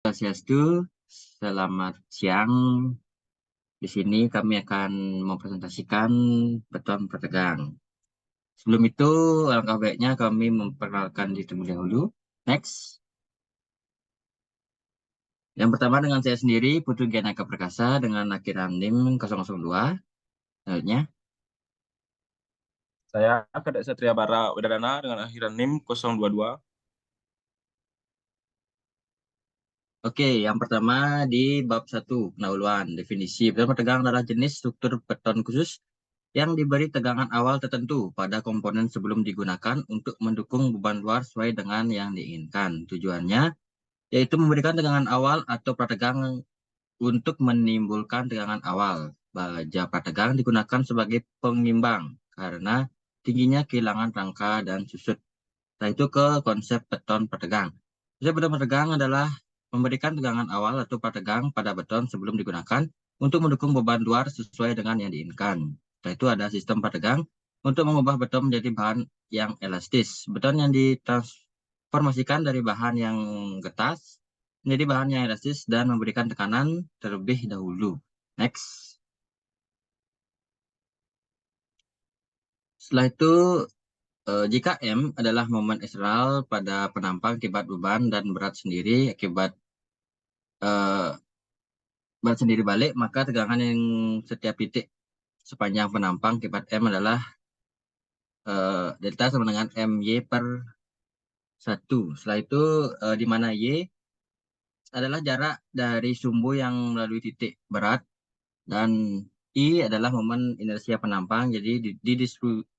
Swastiastu, selamat siang. Di sini kami akan mempresentasikan beton bertegang. Sebelum itu, alangkah baiknya kami memperkenalkan diri terlebih dahulu. Next. Yang pertama dengan saya sendiri, Putu Gianaka Perkasa dengan akhiran NIM 002. Selanjutnya. Saya Kadek Satria Bara Wedadana dengan akhiran NIM 022. Oke, yang pertama di bab 1, pendahuluan. Definisi beton bertegang adalah jenis struktur beton khusus yang diberi tegangan awal tertentu pada komponen sebelum digunakan untuk mendukung beban luar sesuai dengan yang diinginkan. Tujuannya yaitu memberikan tegangan awal atau prategang untuk menimbulkan tegangan awal. Baja prategang digunakan sebagai pengimbang karena tingginya kehilangan rangka dan susut. Setelah itu ke konsep beton prategang. Konsep beton prategang adalah memberikan tegangan awal atau prategang pada beton sebelum digunakan untuk mendukung beban luar sesuai dengan yang diinginkan. Setelah itu ada sistem prategang untuk mengubah beton menjadi bahan yang elastis. Beton yang ditransformasikan dari bahan yang getas menjadi bahan yang elastis dan memberikan tekanan terlebih dahulu. Next. Setelah itu, jika M adalah momen eksternal pada penampang akibat beban dan berat sendiri akibat berat sendiri balik, maka tegangan yang setiap titik sepanjang penampang akibat M adalah delta sama dengan MY per 1. Setelah itu, di mana Y adalah jarak dari sumbu yang melalui titik berat dan I adalah momen inersia penampang. Jadi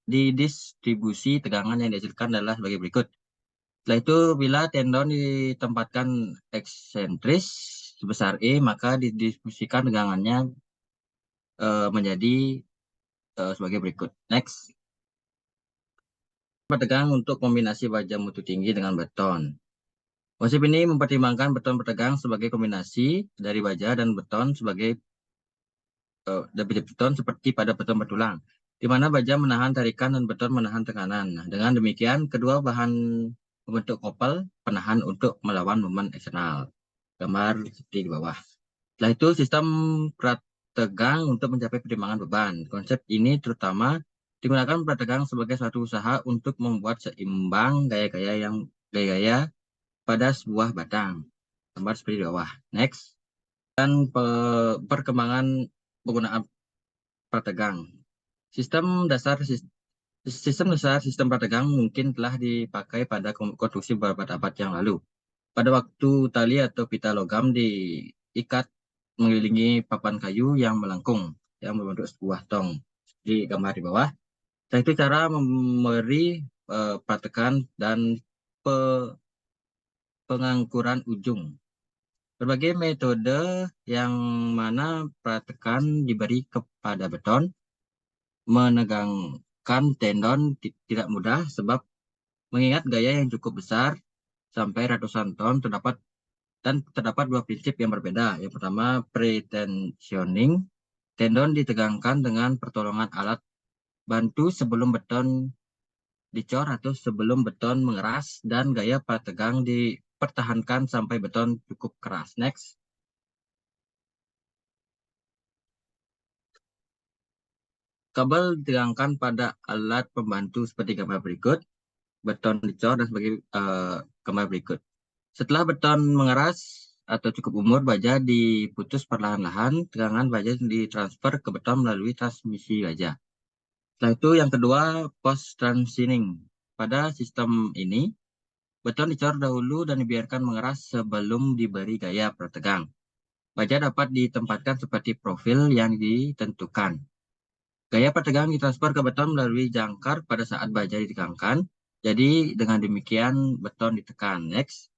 didistribusi tegangan yang dihasilkan adalah sebagai berikut. Setelah itu, bila tendon ditempatkan eksentris sebesar E, maka didistribusikan tegangannya menjadi sebagai berikut. Next. Bertegang untuk kombinasi baja mutu tinggi dengan beton. Konsep ini mempertimbangkan beton bertegang sebagai kombinasi dari baja dan beton sebagai beton seperti pada beton bertulang, di mana baja menahan tarikan dan beton menahan tekanan. Nah, dengan demikian, kedua bahan membentuk kopel penahan untuk melawan momen eksternal. Gambar seperti di bawah. Setelah itu, sistem prategang untuk mencapai pertimbangan beban. Konsep ini terutama digunakan prategang sebagai suatu usaha untuk membuat seimbang gaya-gaya pada sebuah batang. Gambar seperti di bawah. Next. Dan perkembangan penggunaan prategang. Sistem dasar sistem prategang mungkin telah dipakai pada konstruksi beberapa abad yang lalu. Pada waktu tali atau pita logam diikat mengelilingi papan kayu yang melengkung yang membentuk sebuah tong di gambar di bawah. Setelah itu cara memberi prategan dan pengangkuran ujung. Berbagai metode yang mana prategan diberi kepada beton menegangkan tendon tidak mudah sebab mengingat gaya yang cukup besar sampai ratusan ton terdapat dua prinsip yang berbeda. Yang pertama, pretensioning. Tendon ditegangkan dengan pertolongan alat bantu sebelum beton dicor atau sebelum beton mengeras dan gaya prategang dipertahankan sampai beton cukup keras. Next. Kabel ditegangkan pada alat pembantu seperti gambar berikut. Beton dicor dan sebagai gambar berikut. Setelah beton mengeras atau cukup umur, baja diputus perlahan-lahan, tegangan baja ditransfer ke beton melalui transmisi baja. Setelah itu yang kedua, post transitioning. Pada sistem ini, beton dicor dahulu dan dibiarkan mengeras sebelum diberi gaya prategang. Baja dapat ditempatkan seperti profil yang ditentukan. Gaya prategang ditransfer ke beton melalui jangkar pada saat baja ditegangkan. Jadi dengan demikian beton ditekan. Next.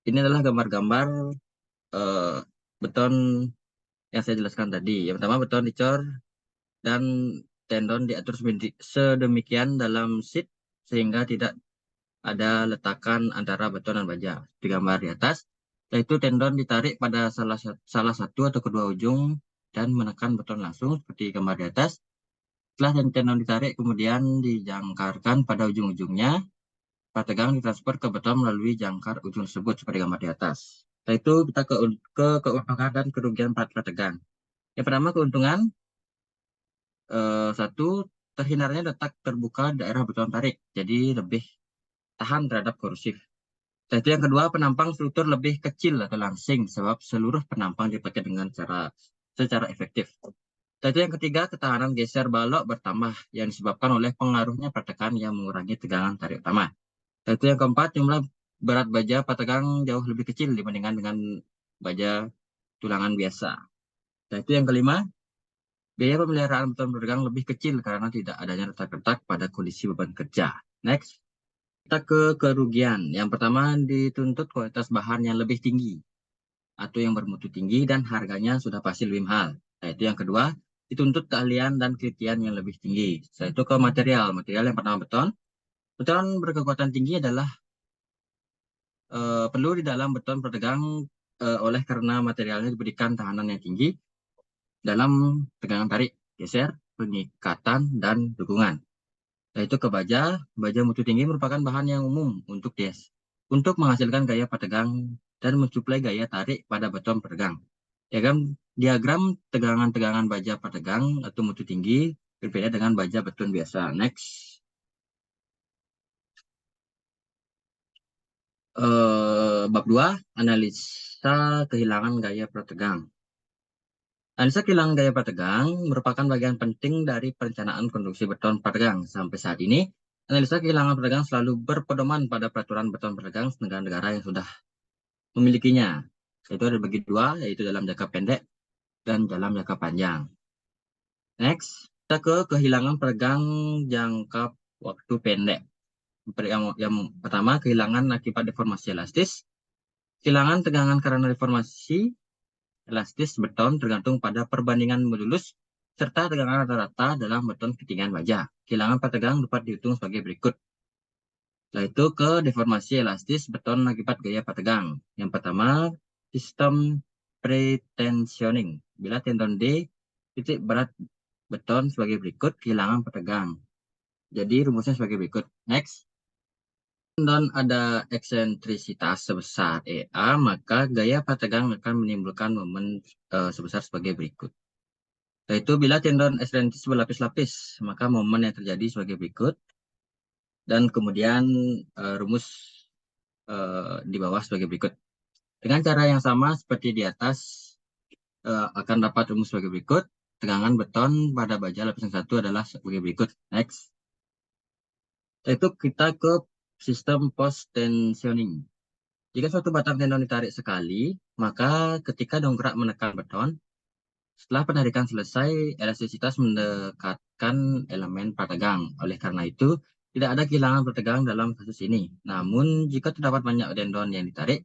Ini adalah gambar-gambar eh, beton yang saya jelaskan tadi. Yang pertama beton dicor dan tendon diatur sedemikian dalam sheet sehingga tidak ada letakan antara beton dan baja. Di gambar di atas, yaitu tendon ditarik pada salah satu atau kedua ujung dan menekan beton langsung seperti gambar di atas. Setelah tendon ditarik, kemudian dijangkarkan pada ujung-ujungnya, plat tegang ditransfer ke beton melalui jangkar ujung tersebut seperti gambar di atas. Setelah itu kita ke keuntungan dan kerugian plat tegang. Yang pertama keuntungan, satu, terhindarnya letak terbuka daerah beton tarik, jadi lebih tahan terhadap korosif. Setelah itu yang kedua, penampang struktur lebih kecil atau langsing sebab seluruh penampang dipakai dengan secara efektif. Setelah itu yang ketiga, ketahanan geser balok bertambah yang disebabkan oleh pengaruhnya pertekan yang mengurangi tegangan tarik utama. Setelah itu yang keempat, jumlah berat baja pategang jauh lebih kecil dibandingkan dengan baja tulangan biasa. Setelah itu yang kelima, biaya pemeliharaan beton bertegang lebih kecil karena tidak adanya retak-retak pada kondisi beban kerja. Next, kita ke kerugian. Yang pertama, dituntut kualitas bahan yang lebih tinggi atau yang bermutu tinggi dan harganya sudah pasti lebih mahal. Nah, itu yang kedua, dituntut keahlian dan kelitian yang lebih tinggi. Setelah itu ke material. Material yang pertama beton. Beton berkekuatan tinggi adalah perlu di dalam beton bertegang oleh karena materialnya diberikan tahanan yang tinggi dalam tegangan tarik, geser, pengikatan, dan dukungan. Yaitu ke baja. Baja mutu tinggi merupakan bahan yang umum untuk menghasilkan gaya pategang dan mensuplai gaya tarik pada beton petegang. Diagram tegangan-tegangan baja pategang atau mutu tinggi berbeda dengan baja beton biasa. Next. Bab 2, analisa kehilangan gaya pategang. Analisa kehilangan gaya pategang merupakan bagian penting dari perencanaan konstruksi beton pategang. Sampai saat ini, analisa kehilangan pategang selalu berpedoman pada peraturan beton pategang negara-negara yang sudah memilikinya. Itu ada bagi dua, yaitu dalam jangka pendek dan dalam jangka panjang. Next, kita ke kehilangan pategang jangka waktu pendek. Yang pertama, kehilangan akibat deformasi elastis. Kehilangan tegangan karena deformasi elastis beton tergantung pada perbandingan modulus serta tegangan rata-rata dalam beton ketinggian baja. Kehilangan pategang dapat dihitung sebagai berikut. Setelah itu ke deformasi elastis beton akibat gaya pategang. Yang pertama, sistem pretensioning. Bila tendon D titik berat beton sebagai berikut, kehilangan pategang. Jadi rumusnya sebagai berikut. Next. Dan ada eksentrisitas sebesar EA, maka gaya pategang akan menimbulkan momen sebesar sebagai berikut. Yaitu bila tendon eksentris berlapis-lapis, maka momen yang terjadi sebagai berikut. Dan kemudian rumus di bawah sebagai berikut. Dengan cara yang sama seperti di atas, akan dapat rumus sebagai berikut. Tegangan beton pada baja lapisan 1 adalah sebagai berikut. Next. Yaitu kita ke sistem post tensioning. Jika suatu batang tendon ditarik sekali, maka ketika dongkrak menekan beton, setelah penarikan selesai, elastisitas mendekatkan elemen pategang. Oleh karena itu, tidak ada kehilangan pategang dalam kasus ini. Namun, jika terdapat banyak tendon yang ditarik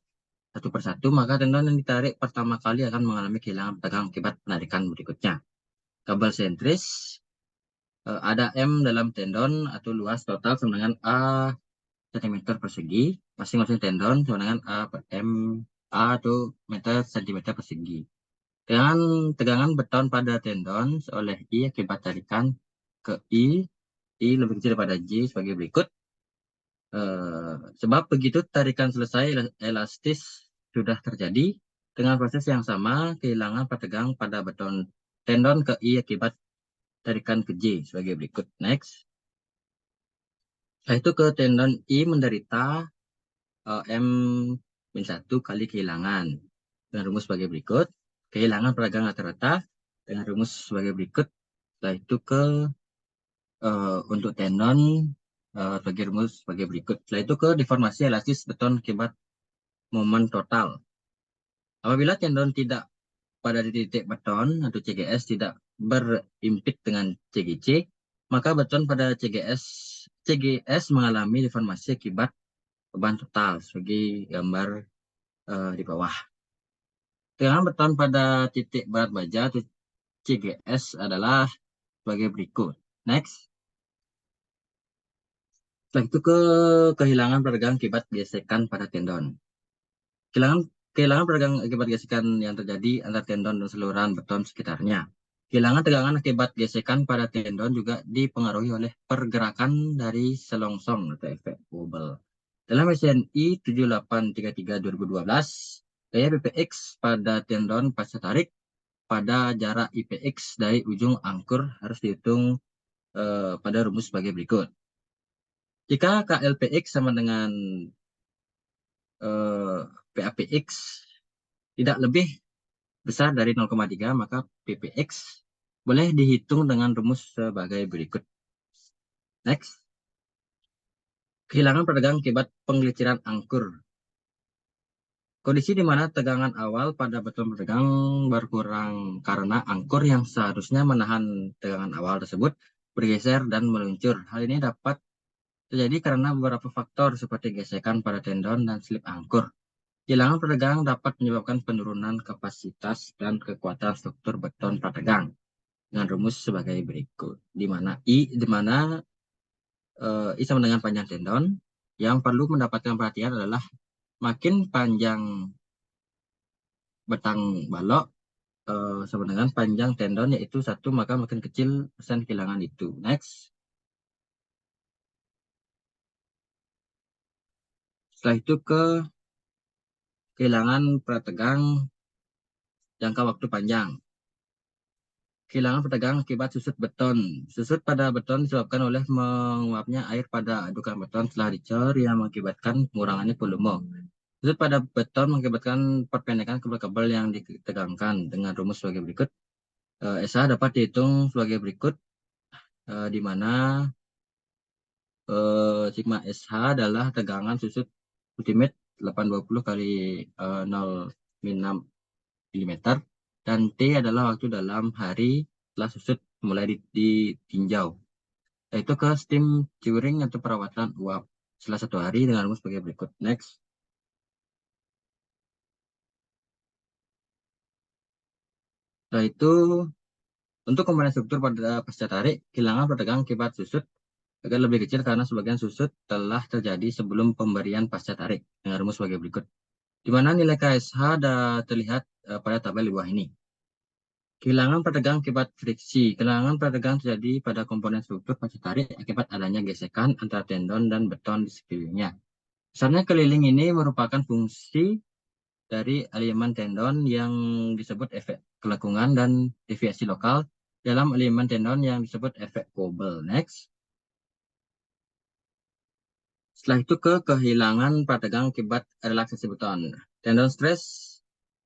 satu persatu, maka tendon yang ditarik pertama kali akan mengalami kehilangan pategang akibat penarikan berikutnya. Kabel sentris, ada M dalam tendon atau luas total sama dengan A cm persegi. Masing-masing tendon sama dengan A per M A atau meter cm persegi. Dengan tegangan beton pada tendon oleh I akibat tarikan ke I lebih kecil daripada J sebagai berikut. Sebab begitu tarikan selesai, elastis sudah terjadi. Dengan proses yang sama, kehilangan pategang pada beton tendon ke I akibat tarikan ke J sebagai berikut. Next. Setelah itu ke tendon I menderita M-1 kali kehilangan. Dengan rumus sebagai berikut. Kehilangan pategang rata-rata dengan rumus sebagai berikut. Setelah itu ke untuk tendon sebagai rumus sebagai berikut. Setelah itu ke deformasi elastis beton akibat momen total. Apabila tendon tidak pada titik beton atau CGS tidak berimpit dengan CGC, maka beton pada CGS mengalami deformasi akibat beban total sebagai gambar di bawah. Tegangan beton pada titik berat baja atau CGS adalah sebagai berikut. Next. Setelah itu ke kehilangan pategang akibat gesekan pada tendon. Kehilangan pategang akibat gesekan yang terjadi antara tendon dan saluran beton sekitarnya. Kehilangan tegangan akibat gesekan pada tendon juga dipengaruhi oleh pergerakan dari selongsong atau efek wobble. Dalam SNI 7833/2012, gaya BPX pada tendon pasca tarik pada jarak IPX dari ujung angkur harus dihitung pada rumus sebagai berikut. Jika KLPX sama dengan PAPX tidak lebih besar dari 0,3, maka PPX boleh dihitung dengan rumus sebagai berikut. Next. Kehilangan peregang akibat pengeliciran angkur. Kondisi di mana tegangan awal pada beton peregang berkurang karena angkur yang seharusnya menahan tegangan awal tersebut bergeser dan meluncur. Hal ini dapat terjadi karena beberapa faktor seperti gesekan pada tendon dan slip angkur. Kehilangan peregang dapat menyebabkan penurunan kapasitas dan kekuatan struktur beton prategang dengan rumus sebagai berikut. Di mana I sama dengan panjang tendon. Yang perlu mendapatkan perhatian adalah makin panjang batang balok sama dengan panjang tendon yaitu 1, maka makin kecil persen kehilangan itu. Next. Setelah itu ke kehilangan prategang jangka waktu panjang. Kehilangan prategang akibat susut beton. Susut pada beton disebabkan oleh menguapnya air pada adukan beton setelah dicor yang mengakibatkan pengurangannya volume. Susut pada beton mengakibatkan perpendekan kabel-kabel yang ditegangkan dengan rumus sebagai berikut. SH dapat dihitung sebagai berikut, di mana sigma SH adalah tegangan susut ultimate 820 kali 0,6 mm dan T adalah waktu dalam hari setelah susut mulai ditinjau, yaitu ke steam curing atau perawatan uap setelah 1 hari dengan rumus sebagai berikut. Next. Setelah itu untuk komponen struktur pada pasca tarik, kehilangan pertegangan akibat susut agar lebih kecil karena sebagian susut telah terjadi sebelum pemberian pasca tarik dengan rumus sebagai berikut, di mana nilai KSH terlihat pada tabel di bawah ini. Kehilangan pertegangan akibat friksi. Kehilangan pertegangan terjadi pada komponen struktur pasca tarik akibat adanya gesekan antara tendon dan beton di sekelilingnya. Besarnya keliling ini merupakan fungsi dari elemen tendon yang disebut efek kelekungan dan deviasi lokal dalam elemen tendon yang disebut efek wobble. Next. Setelah itu ke kehilangan prategang akibat relaksasi beton. Tendon stres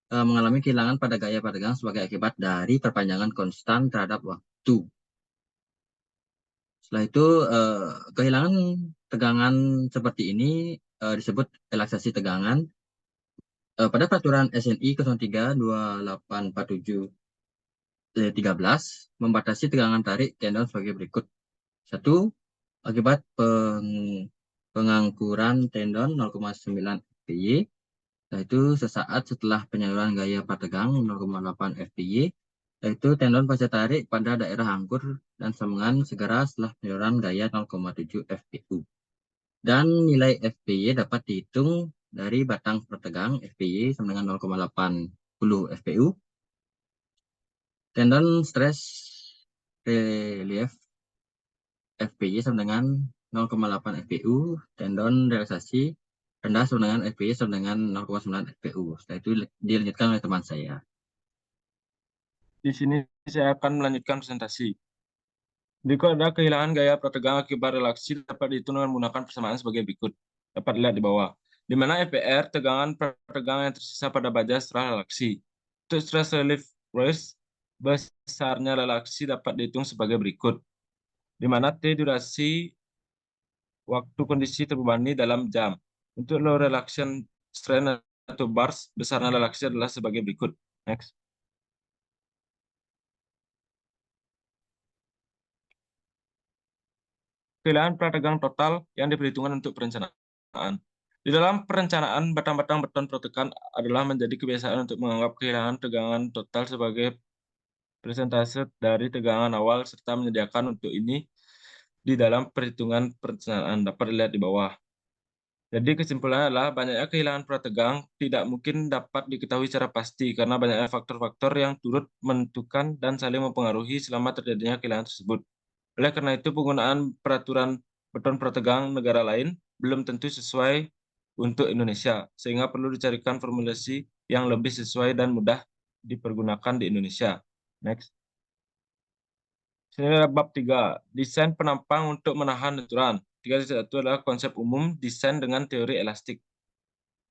mengalami kehilangan pada gaya prategang sebagai akibat dari perpanjangan konstan terhadap waktu. Setelah itu kehilangan tegangan seperti ini disebut relaksasi tegangan. Pada peraturan SNI 03-2847-13 membatasi tegangan tarik tendon sebagai berikut. 1. Akibat pengangkuran tendon 0,9 fPy, yaitu sesaat setelah penyaluran gaya prategang 0,8 fPy, yaitu tendon pasca tarik pada daerah angkur dan sambungan segera setelah penyaluran gaya 0,7 fpu. Dan nilai fPy dapat dihitung dari batang prategang fPy sama dengan 0,80 fpu. Tendon stres relief fPy sama dengan 0,8 fpu. Tendon relaksasi rendah sama dengan fPy sama dengan 0,9 fpu. Setelah itu dilanjutkan oleh teman saya. Di sini saya akan melanjutkan presentasi. Berikut ada kehilangan gaya prategang akibat relaksi dapat dihitung dengan menggunakan persamaan sebagai berikut. Dapat dilihat di bawah. Di mana FPR tegangan prategang yang tersisa pada baja setelah relaksi. Untuk stress relief force, besarnya relaksi dapat dihitung sebagai berikut. Di mana T durasi waktu kondisi terbebani dalam jam. Untuk low relaxation strain atau bars, besarnya relaksi adalah sebagai berikut. Next. Kehilangan prategang total yang diperhitungkan untuk perencanaan. Di dalam perencanaan, batang-batang beton protekan adalah menjadi kebiasaan untuk menganggap kehilangan tegangan total sebagai persentase dari tegangan awal serta menyediakan untuk ini di dalam perhitungan perencanaan. Dapat dilihat di bawah. Jadi kesimpulannya adalah banyaknya kehilangan prategang tidak mungkin dapat diketahui secara pasti karena banyaknya faktor-faktor yang turut menentukan dan saling mempengaruhi selama terjadinya kehilangan tersebut. Oleh karena itu, penggunaan peraturan beton prategang negara lain belum tentu sesuai untuk Indonesia, sehingga perlu dicarikan formulasi yang lebih sesuai dan mudah dipergunakan di Indonesia. Next. Sini ada bab 3, desain penampang untuk menahan lenturan. 3.1 adalah konsep umum desain dengan teori elastik.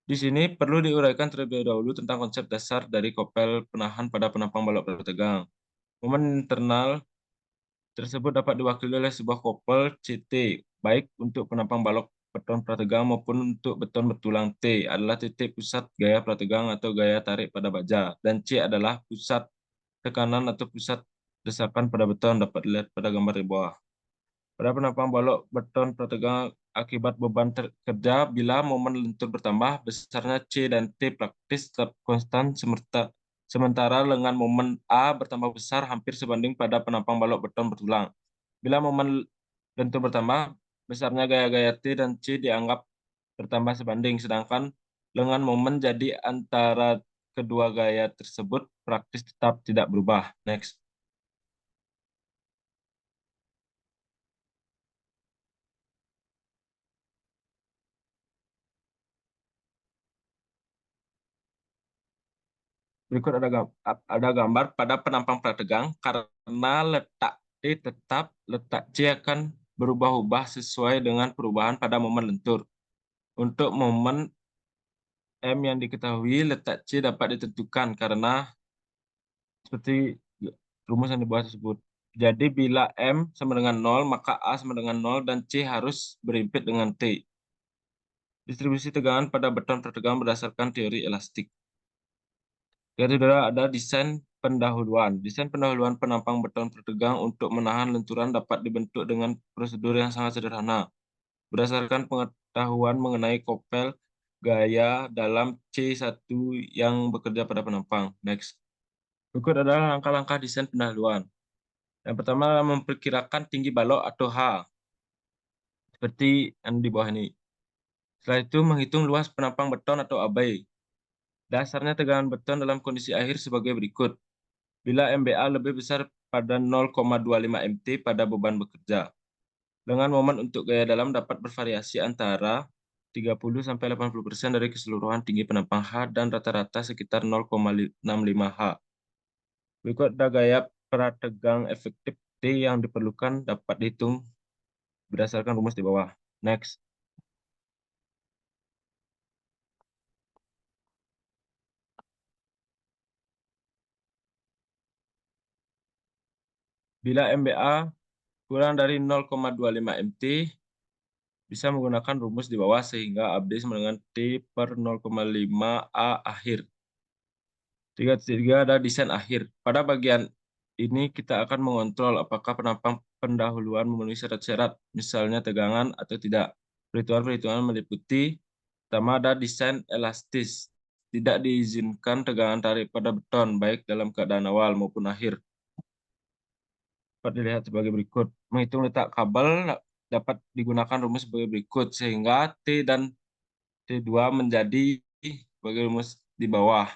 Di sini perlu diuraikan terlebih dahulu tentang konsep dasar dari kopel penahan pada penampang balok bertegang. Momen internal tersebut dapat diwakili oleh sebuah kopel CT, baik untuk penampang balok beton prategang maupun untuk beton bertulang. T adalah titik pusat gaya prategang atau gaya tarik pada baja, dan C adalah pusat tekanan atau pusat desakan pada beton, dapat dilihat pada gambar di bawah. Pada penampang balok beton prategang akibat beban kerja, bila momen lentur bertambah, besarnya C dan T praktis tetap konstan sementara dengan momen A bertambah besar hampir sebanding pada penampang balok beton bertulang. Bila momen lentur bertambah, besarnya gaya-gaya T dan C dianggap bertambah sebanding, sedangkan dengan momen jadi antara kedua gaya tersebut praktis tetap tidak berubah. Next. Berikut ada gambar pada penampang prategang karena letak T tetap, letak C akan berubah-ubah sesuai dengan perubahan pada momen lentur. Untuk momen M yang diketahui, letak C dapat ditentukan karena seperti rumus yang di bawah tersebut. Jadi bila M sama dengan 0, maka A sama dengan 0 dan C harus berimpit dengan T. Distribusi tegangan pada beton prategang berdasarkan teori elastik. Yang kedua ada desain pendahuluan. Desain pendahuluan penampang beton prategang untuk menahan lenturan dapat dibentuk dengan prosedur yang sangat sederhana. Berdasarkan pengetahuan mengenai kopel gaya dalam C1 yang bekerja pada penampang. Next. Berikut adalah langkah-langkah desain pendahuluan. Yang pertama, memperkirakan tinggi balok atau H, seperti yang di bawah ini. Setelah itu, menghitung luas penampang beton atau abai. Dasarnya tegangan beton dalam kondisi akhir sebagai berikut. Bila MBA lebih besar pada 0,25 MT pada beban bekerja. Dengan momen untuk gaya dalam dapat bervariasi antara 30-80% dari keseluruhan tinggi penampang H dan rata-rata sekitar 0,65 H. Berikut ada gaya prategang efektif T yang diperlukan dapat dihitung berdasarkan rumus di bawah. Next. Bila MBA kurang dari 0,25 MT, bisa menggunakan rumus di bawah sehingga AB sama dengan T per 0,5 A akhir. 3.3 ada desain akhir. Pada bagian ini kita akan mengontrol apakah penampang pendahuluan memenuhi syarat-syarat, misalnya tegangan atau tidak. Perhitungan-perhitungan meliputi, pertama ada desain elastis. Tidak diizinkan tegangan tarik pada beton, baik dalam keadaan awal maupun akhir. Dapat dilihat sebagai berikut. Menghitung letak kabel dapat digunakan rumus sebagai berikut, sehingga T dan T2 menjadi sebagai rumus di bawah.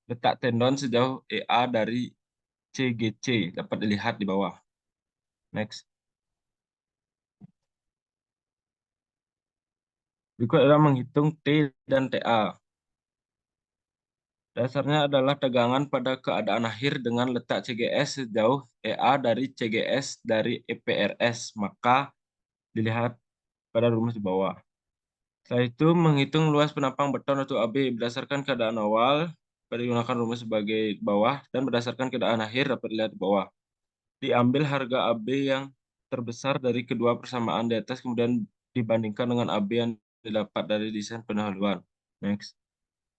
Letak tendon sejauh EA dari CGC dapat dilihat di bawah. Next. Berikut adalah menghitung T dan TA. Dasarnya adalah tegangan pada keadaan akhir dengan letak CGS sejauh EA dari CGS dari EPRS. Maka dilihat pada rumus di bawah. Setelah itu, menghitung luas penampang beton atau AB berdasarkan keadaan awal, dapat digunakan rumus sebagai bawah, dan berdasarkan keadaan akhir dapat dilihat di bawah. Diambil harga AB yang terbesar dari kedua persamaan di atas, kemudian dibandingkan dengan AB yang didapat dari desain pendahuluan. Next.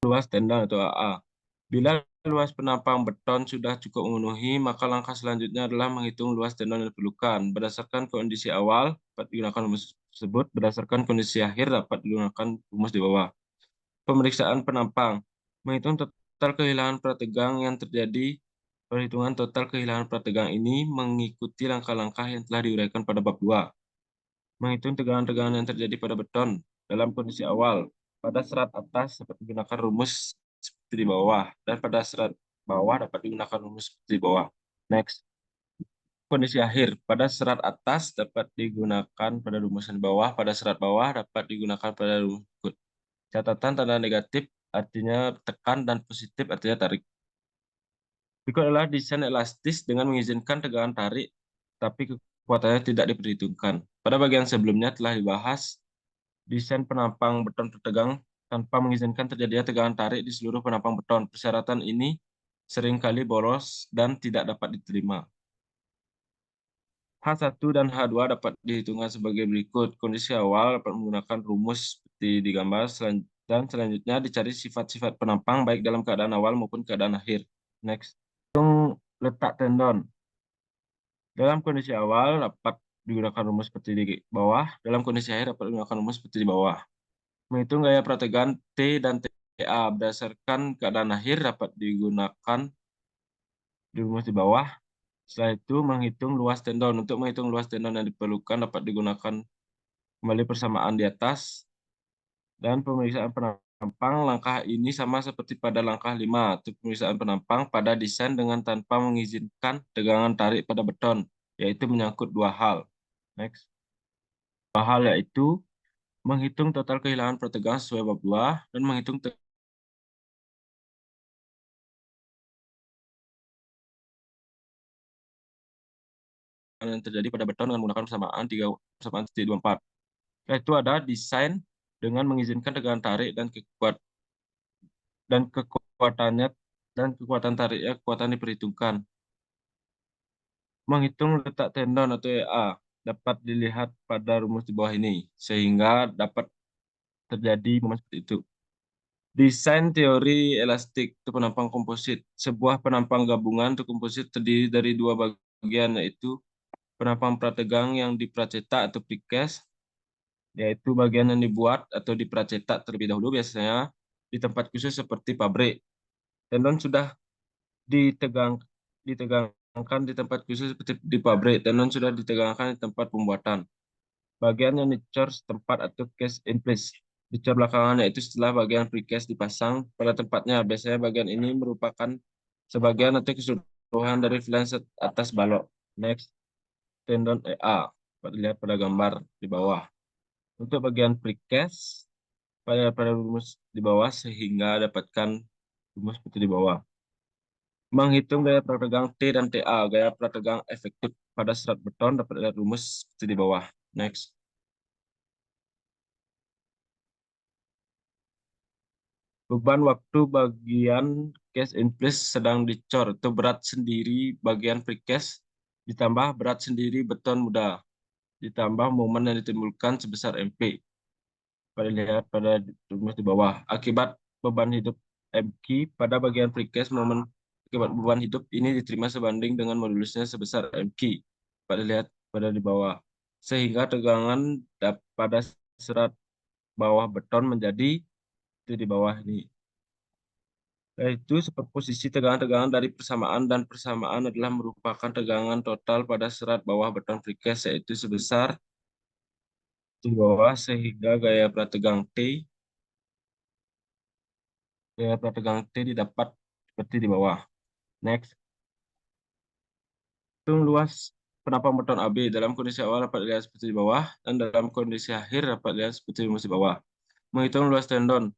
Luas tendon atau AA. Bila luas penampang beton sudah cukup memenuhi, maka langkah selanjutnya adalah menghitung luas tendon yang diperlukan. Berdasarkan kondisi awal, dapat digunakan rumus tersebut. Berdasarkan kondisi akhir, dapat digunakan rumus di bawah. Pemeriksaan penampang. Menghitung total kehilangan prategang yang terjadi. Perhitungan total kehilangan prategang ini mengikuti langkah-langkah yang telah diuraikan pada bab 2. Menghitung tegangan-tegangan yang terjadi pada beton. dalam kondisi awal. Pada serat atas dapat digunakan rumus seperti di bawah, dan pada serat bawah dapat digunakan rumus seperti di bawah. Next. Kondisi akhir. Pada serat atas dapat digunakan pada rumus di bawah, pada serat bawah dapat digunakan pada rumus berikut. Catatan tanda negatif artinya tekan dan positif artinya tarik. Berikut adalah desain elastis dengan mengizinkan tegangan tarik, tapi kekuatannya tidak diperhitungkan. Pada bagian sebelumnya telah dibahas desain penampang beton tertegang tanpa mengizinkan terjadinya tegangan tarik di seluruh penampang beton. Persyaratan ini seringkali boros dan tidak dapat diterima. H1 dan H2 dapat dihitungkan sebagai berikut. Kondisi awal dapat menggunakan rumus seperti di gambar, dan selanjutnya dicari sifat-sifat penampang baik dalam keadaan awal maupun keadaan akhir. Next. Hitung letak tendon. Dalam kondisi awal dapat digunakan rumus seperti di bawah, dalam kondisi akhir dapat digunakan rumus seperti di bawah. Menghitung gaya prategaan T dan TA berdasarkan keadaan akhir dapat digunakan di rumus di bawah. Setelah itu menghitung luas tendon. Untuk menghitung luas tendon yang diperlukan dapat digunakan kembali persamaan di atas. Dan pemeriksaan penampang langkah ini sama seperti pada langkah 5. Untuk pemeriksaan penampang pada desain dengan tanpa mengizinkan tegangan tarik pada beton, yaitu menyangkut dua hal. Next. Dua hal yaitu menghitung total kehilangan pertegangan sesuai bab 2 dan menghitung yang terjadi pada beton dengan menggunakan persamaan 3,24. Yaitu ada desain dengan mengizinkan tegangan tarik dan kekuatannya dan kekuatan tariknya kekuatan diperhitungkan. Menghitung letak tendon atau EA dapat dilihat pada rumus di bawah ini sehingga dapat terjadi momen seperti itu. Desain teori elastik untuk penampang komposit. Sebuah penampang gabungan untuk komposit terdiri dari dua bagian, yaitu penampang prategang yang dipracetak atau precast, yaitu bagian yang dibuat atau dipracetak terlebih dahulu, biasanya di tempat khusus seperti pabrik. Tendon sudah ditegangkan di tempat khusus seperti di pabrik. Tendon sudah ditegangkan di tempat pembuatan. Bagian yang dicor setempat atau cast in place. Dicor belakangan yaitu setelah bagian precast dipasang pada tempatnya. Biasanya bagian ini merupakan sebagian atau keseluruhan dari flange atas balok. Next, tendon EA. Dapat dilihat pada gambar di bawah. Untuk bagian precast, pada rumus di bawah sehingga dapatkan rumus seperti di bawah. Menghitung gaya prategang T dan TA. Gaya prategang efektif pada serat beton dapat dilihat rumus seperti di bawah. Next. Beban waktu bagian cast in place sedang dicor atau berat sendiri bagian precast ditambah berat sendiri beton muda ditambah momen yang ditimbulkan sebesar MP. Pada lihat pada rumus di bawah. Akibat beban hidup MQ pada bagian precast, momen akibat beban hidup ini diterima sebanding dengan modulusnya sebesar MQ. Pada lihat pada di bawah. Sehingga tegangan pada serat bawah beton menjadi itu di bawah ini. Yaitu superposisi tegangan-tegangan dari persamaan, dan persamaan adalah merupakan tegangan total pada serat bawah beton precast, yaitu sebesar di bawah, sehingga gaya prategang T didapat seperti di bawah. Next. Hitung luas penampang beton AB. Dalam kondisi awal dapat dilihat seperti di bawah, dan dalam kondisi akhir dapat dilihat seperti di bawah. Menghitung luas tendon.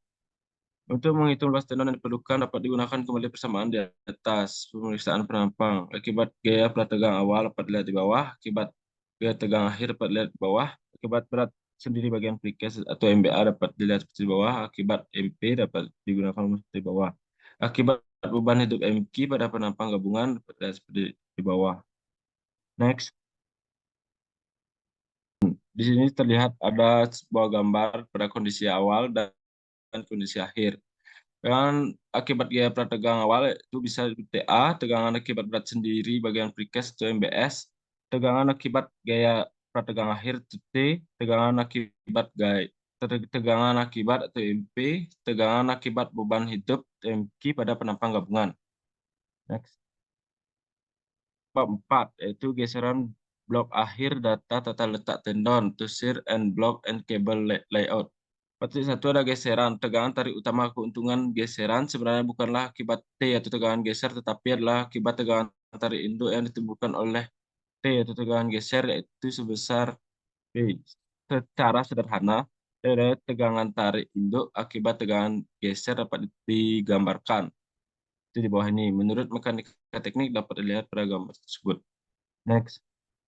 Untuk menghitung luas tendon yang diperlukan dapat digunakan kembali persamaan di atas. Pemeriksaan penampang. Akibat gaya prategang awal dapat dilihat di bawah. Akibat gaya tegang akhir dapat dilihat di bawah. Akibat berat sendiri bagian precast atau MBA dapat dilihat seperti di bawah. Akibat MP dapat digunakan seperti di bawah. Akibat beban hidup MQ pada penampang gabungan dapat dilihat seperti di bawah. Next. Di sini terlihat ada sebuah gambar pada kondisi awal dan kondisi akhir. Dengan akibat gaya prategang awal itu bisa TA, tegangan akibat berat sendiri bagian precast atau MBS, tegangan akibat gaya prategang akhir T, tegangan akibat tegangan akibat atau MP, tegangan akibat beban hidup MQ pada penampang gabungan. Next. Bab 4 yaitu geseran blok akhir data tata letak tendon to shear and block and cable layout. Petik satu ada geseran. Tegangan tarik utama keuntungan geseran sebenarnya bukanlah akibat T atau tegangan geser, tetapi adalah akibat tegangan tarik induk yang ditimbulkan oleh T atau tegangan geser, yaitu sebesar P. Secara sederhana, tegangan tarik induk akibat tegangan geser dapat digambarkan. Itu di bawah ini. Menurut mekanika teknik dapat dilihat pada gambar tersebut. Next.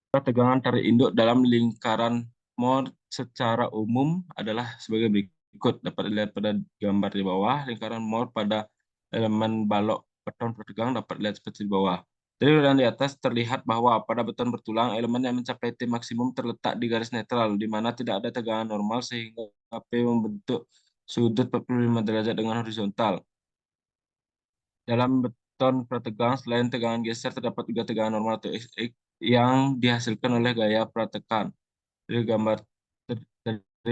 Tegangan tarik induk dalam lingkaran Mohr secara umum adalah sebagai berikut. Dapat dilihat pada gambar di bawah. Lingkaran Mohr pada elemen balok beton bertegang dapat dilihat seperti di bawah. Dari gambaran di atas terlihat bahwa pada beton bertulang, elemen yang mencapai T maksimum terletak di garis netral, di mana tidak ada tegangan normal sehingga P membentuk sudut 45 derajat dengan horizontal. Dalam beton prategang, selain tegangan geser, terdapat juga tegangan normal atau X yang dihasilkan oleh gaya pratekan. Dari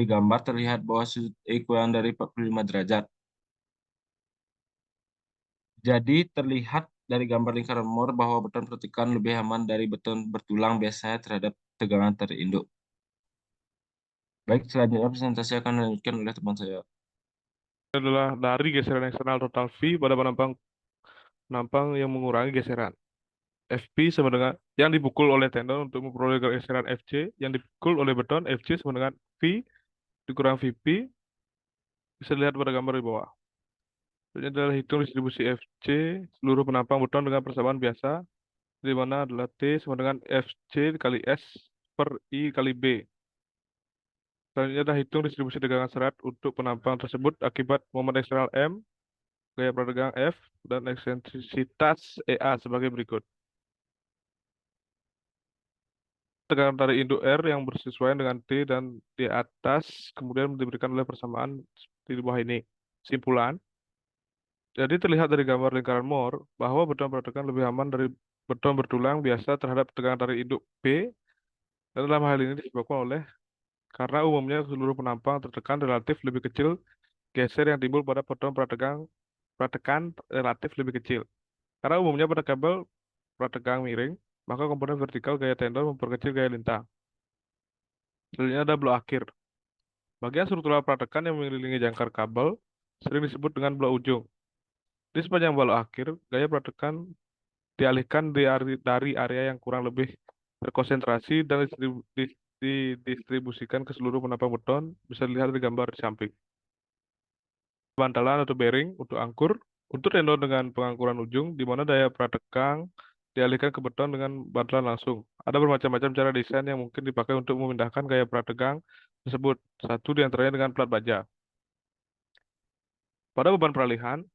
gambar terlihat bahwa sudut E kurang dari 45 derajat. Jadi terlihat dari gambar lingkaran Mohr bahwa beton pratekan lebih aman dari beton bertulang biasanya terhadap tegangan tarik induk. Baik, selanjutnya presentasi akan dilanjutkan oleh teman saya. Adalah dari geseran eksternal total V pada penampang yang mengurangi geseran. FP sama dengan yang dipukul oleh tendon untuk memperoleh geseran FC, yang dipukul oleh beton FC sama dengan V dikurang VP, bisa dilihat pada gambar di bawah. Ini adalah hitung distribusi FC seluruh penampang beton dengan persamaan biasa, di mana adalah T sama dengan FC kali S per I kali B. Selanjutnya adalah hitung distribusi tegangan serat untuk penampang tersebut akibat momen eksternal M, gaya prategang F, dan eksentrisitas EA sebagai berikut. Tegangan tarik induk R yang bersesuaian dengan T dan di atas kemudian diberikan oleh persamaan di bawah ini. Simpulan, jadi terlihat dari gambar lingkaran Mohr bahwa beton prategang lebih aman dari beton bertulang biasa terhadap tegangan tarik induk P, dan dalam hal ini disebabkan oleh karena umumnya seluruh penampang tertekan relatif lebih kecil, geser yang timbul pada beton pratekan relatif lebih kecil. Karena umumnya pada kabel prategang miring, maka komponen vertikal gaya tendon memperkecil gaya lintang. Selanjutnya ada blok akhir. Bagian struktural pratekan yang mengelilingi jangkar kabel sering disebut dengan blok ujung. Di sepanjang blok akhir, gaya pratekan dialihkan dari area yang kurang lebih terkonsentrasi dan didistribusikan ke seluruh penampang beton, bisa dilihat di gambar di samping. Bantalan atau bearing untuk angkur, untuk tendon dengan pengangkuran ujung, di mana daya pratekan dialihkan ke beton dengan bantalan langsung. Ada bermacam-macam cara desain yang mungkin dipakai untuk memindahkan gaya prategang tersebut. Satu diantaranya dengan plat baja. Pada beban peralihan,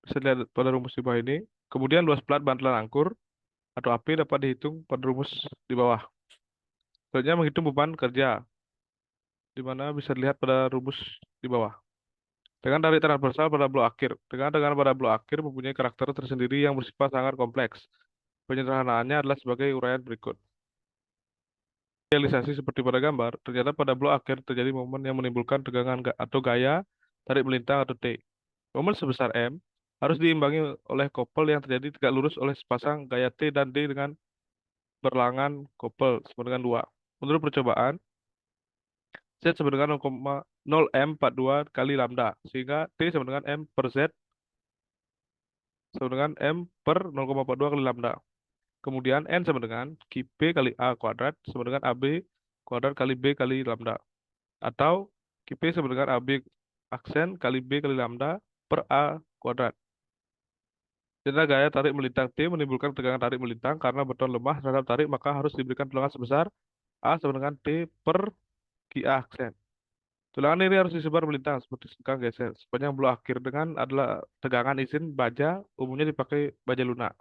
bisa dilihat pada rumus di bawah ini. Kemudian luas plat bantalan angkur atau AP dapat dihitung pada rumus di bawah. Selanjutnya menghitung beban kerja, di mana bisa dilihat pada rumus di bawah. Dengan tarik transversal pada blok akhir. Dengan tegangan pada blok akhir mempunyai karakter tersendiri yang bersifat sangat kompleks. Penyederhanaannya adalah sebagai uraian berikut. Realisasi seperti pada gambar, ternyata pada blok akhir terjadi momen yang menimbulkan tegangan atau gaya tarik melintang atau T. Momen sebesar M harus diimbangi oleh kopel yang terjadi tegak lurus oleh sepasang gaya T dan D dengan berlangan kopel sama dengan 2. Menurut percobaan, Z sama dengan 0,0M42 kali lambda, sehingga T sama dengan M per Z sama dengan M per 0,42 kali lambda. Kemudian N sama dengan QP kali A kuadrat sama dengan AB kuadrat kali B kali lambda. Atau QP sama dengan AB aksen kali B kali lambda per A kuadrat. Karena gaya tarik melintang T menimbulkan tegangan tarik melintang karena beton lemah terhadap tarik, maka harus diberikan tulangan sebesar A sama dengan T per QA aksen. Tulangan ini harus disebar melintang seperti sengkang geser sepanjang blok akhir dengan adalah tegangan izin baja, umumnya dipakai baja lunak.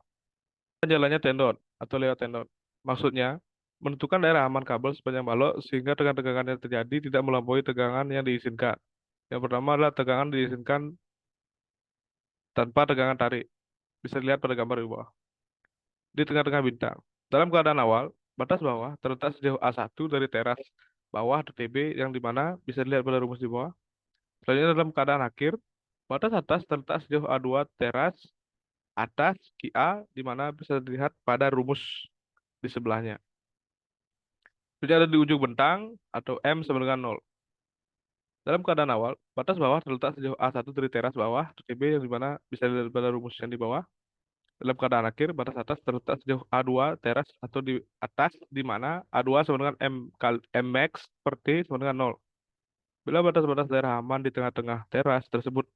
Jalannya tendon atau lewat tendon. Maksudnya, menentukan daerah aman kabel sepanjang balok sehingga tegangan yang terjadi tidak melampaui tegangan yang diizinkan. Yang pertama adalah tegangan diizinkan tanpa tegangan tarik. Bisa dilihat pada gambar di bawah. Di tengah-tengah bintang. Dalam keadaan awal, batas bawah terletak sejauh A1 dari teras bawah atau TB yang dimana bisa dilihat pada rumus di bawah. Selanjutnya dalam keadaan akhir, batas atas terletak sejauh A2 teras atas QA di mana bisa dilihat pada rumus di sebelahnya. Jadi ada di ujung bentang atau M sama dengan 0. Dalam keadaan awal, batas bawah terletak sejauh A1 dari teras bawah, TB yang dimana bisa dilihat pada rumus yang di bawah. Dalam keadaan akhir, batas atas terletak sejauh A2 teras atau di atas, di mana A2 sama dengan M max per T sama dengan 0. Bila batas-batas daerah aman di tengah-tengah teras tersebut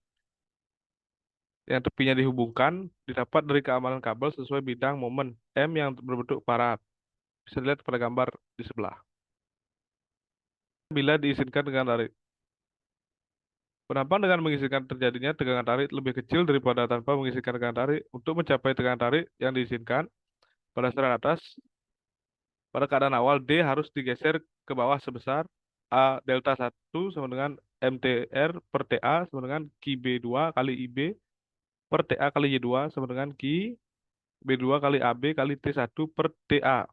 yang tepinya dihubungkan didapat dari keamanan kabel sesuai bidang momen M yang berbentuk parabol. Bisa dilihat pada gambar di sebelah. Bila diizinkan dengan tarik. Penampang dengan mengizinkan terjadinya tegangan tarik lebih kecil daripada tanpa mengizinkan tegangan tarik. Untuk mencapai tegangan tarik yang diizinkan pada sasaran atas, pada keadaan awal D harus digeser ke bawah sebesar A delta 1 sama dengan MTR per TA sama dengan QB2 kali IB per TA kali Y2 sama dengan QB2 kali AB kali T1 per TA.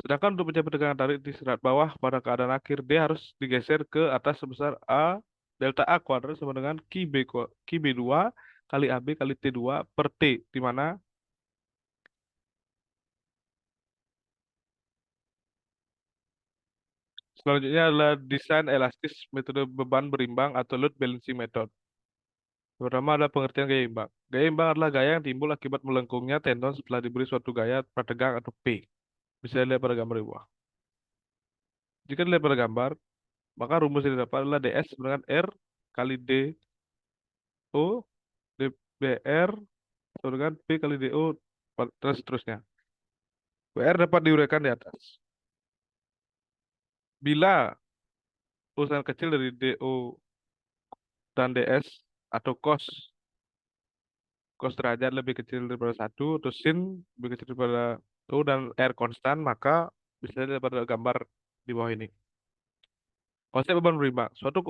Sedangkan untuk mencapai tegangan tarik di serat bawah pada keadaan akhir, D harus digeser ke atas sebesar A delta A kuadrat sama dengan QB2 kali AB kali T2 per T, di mana selanjutnya adalah desain elastis metode beban berimbang atau load balancing method. Pertama adalah pengertian gaya imbang. Gaya imbang adalah gaya yang timbul akibat melengkungnya tendon setelah diberi suatu gaya prategang atau P. Bisa dilihat pada gambar di bawah. Jika dilihat pada gambar, maka rumus yang didapat adalah DS sama dengan R kali DO DBR sama dengan P kali DO dan seterusnya. WR dapat diuraikan di atas. Bila urusan kecil dari DO dan DS atau cos derajat lebih kecil daripada 1 atau sin lebih kecil daripada U dan R konstan, maka bisa dilihat pada gambar di bawah ini. Konsep beban berimbang. Suatu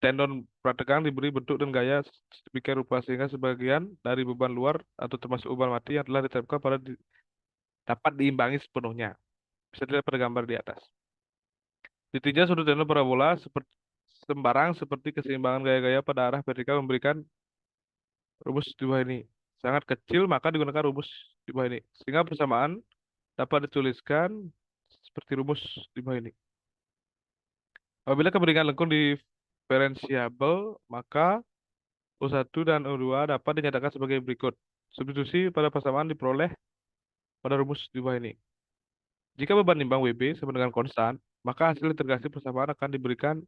tendon prategang diberi bentuk dan gaya sedemikian rupa sehingga sebagian dari beban luar atau termasuk beban mati yang telah ditetapkan dapat diimbangi sepenuhnya. Bisa dilihat pada gambar di atas. Ditinjau sudut tendon parabola seperti sembarang seperti keseimbangan gaya-gaya pada arah vertikal memberikan rumus di bawah ini. Sangat kecil maka digunakan rumus di bawah ini. Sehingga persamaan dapat dituliskan seperti rumus di bawah ini. Apabila kemiringan lengkung diferensiabel, maka U1 dan U2 dapat dinyatakan sebagai berikut. Substitusi pada persamaan diperoleh pada rumus di bawah ini. Jika beban imbang WB sama dengan konstan, maka hasil integrasi persamaan akan diberikan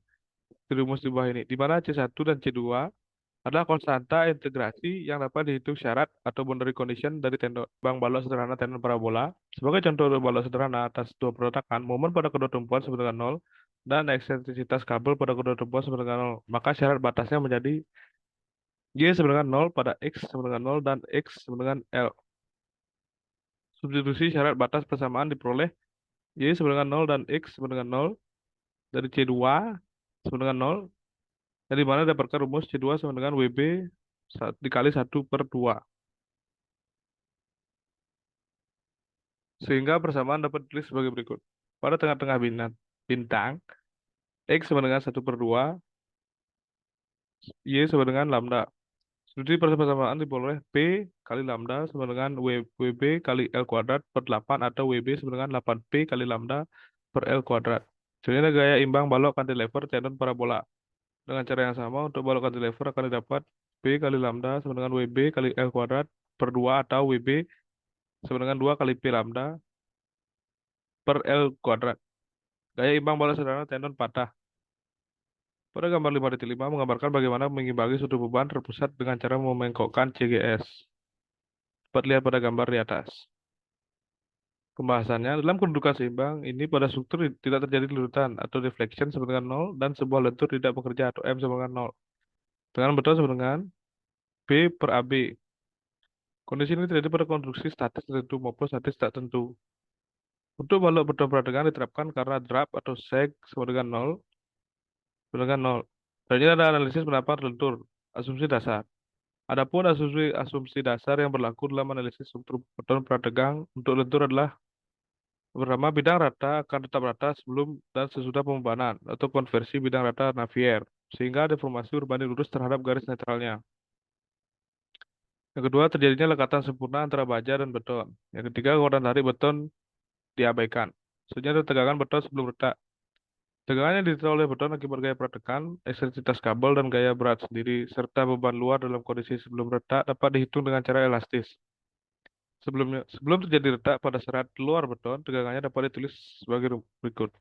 di rumus di bawah ini, di mana C1 dan C2 adalah konstanta integrasi yang dapat dihitung syarat atau boundary condition dari tendon bang balok sederhana tendon parabola. Sebagai contoh balok sederhana atas dua perletakan, momen pada kedua tumpuan sama dengan 0 dan eksentrisitas kabel pada kedua tumpuan sama dengan 0. Maka syarat batasnya menjadi Y sama dengan 0 pada X sama dengan 0 dan X sama dengan L. Substitusi syarat batas persamaan diperoleh Y sama dengan 0 dan X sama dengan 0 dari C2 sama dengan 0, dari mana dapatkan rumus C2 sama dengan WB dikali 1/2. Sehingga persamaan dapat ditulis sebagai berikut. Pada tengah-tengah bintang, X sama dengan 1/2, Y sama dengan lambda. Studi persamaan diperoleh P kali lambda sama dengan WB kali L kuadrat per 8 atau WB sama dengan 8P kali lambda per L kuadrat. Contohnya gaya imbang balok cantilever tendon parabola. Dengan cara yang sama, untuk balok cantilever akan didapat P kali lambda sama dengan WB kali L kuadrat per 2 atau WB sama dengan 2 kali P lambda per L kuadrat. Gaya imbang balok sederhana tendon patah. Pada gambar 5.5 menggambarkan bagaimana mengimbangi suatu beban terpusat dengan cara memengkokkan CGS. Dapat lihat pada gambar di atas. Pembahasannya, dalam kedudukan seimbang, ini pada struktur tidak terjadi lurutan atau deflection sama dengan 0 dan sebuah lentur tidak bekerja atau M sama dengan 0. Dengan betul sama dengan B per AB. Kondisi ini terjadi pada konstruksi statis tertentu maupun statis tak tentu. Untuk balok beton peradangan diterapkan karena drop atau sag sama dengan 0. Sama dengan 0. Selanjutnya ada analisis pendapat lentur, asumsi dasar. Adapun asumsi dasar yang berlaku dalam analisis struktur beton prategang untuk lentur adalah pertama, bidang rata akan tetap rata sebelum dan sesudah pembebanan atau konversi bidang rata Navier, sehingga deformasi berbanding lurus terhadap garis netralnya. Yang kedua, terjadinya lekatan sempurna antara baja dan beton. Yang ketiga, kekuatan tarik beton diabaikan. Selanjutnya, tegangan beton sebelum retak. Tegangan yang diterima oleh beton akibat gaya pratekan, eksentrisitas kabel, dan gaya berat sendiri, serta beban luar dalam kondisi sebelum retak dapat dihitung dengan cara elastis. Sebelum terjadi retak pada serat luar beton, tegangannya dapat ditulis sebagai berikut.